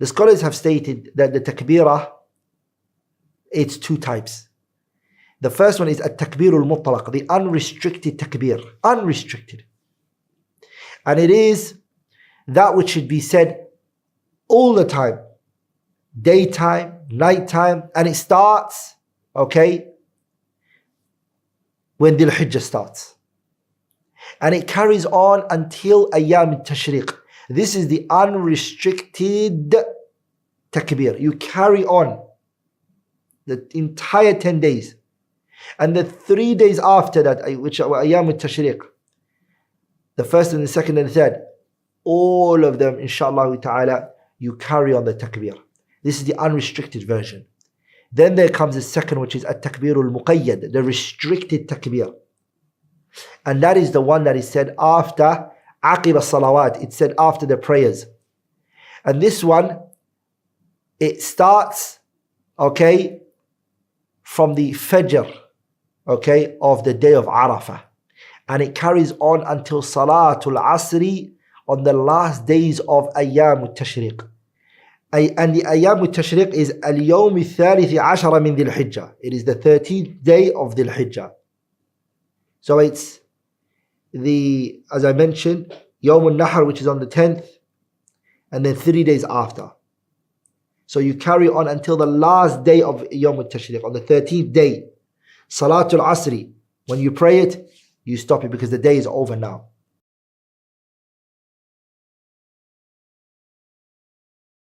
The scholars have stated that the takbirah, it's two types. The first one is at-takbir al-mutlaq, the unrestricted takbir, unrestricted. And it is that which should be said all the time, daytime, nighttime, and it starts, okay, when Dhul Hijjah starts. And it carries on until Ayyam al-Tashriq. This is the unrestricted takbir. You carry on the entire 10 days. And the 3 days after that, which are Ayyam al-Tashriq, the first and the second and the third, all of them, inshallah ta'ala, you carry on the takbir. This is the unrestricted version. Then there comes the second, which is at-takbir al-muqayyad, the restricted takbir. And that is the one that is said after aqib as-salawat. It's said after the prayers. And this one, it starts, okay, from the fajr, okay, of the day of Arafah. And it carries on until Salatul Asri on the last days of Ayyam al-Tashriq. And the Ayyam al-Tashriq is 𝗪𝗀𝗃 عشر من ذي الحجة. It is the 13th day of Dhul Hijjah. So it's the, as I mentioned, Yawm al-Nahr, which is on the 10th, and then 3 days after. So you carry on until the last day of Yawm al-Tashriq, on the 13th day. Salatul Asri, when you pray it, you stop it because the day is over now.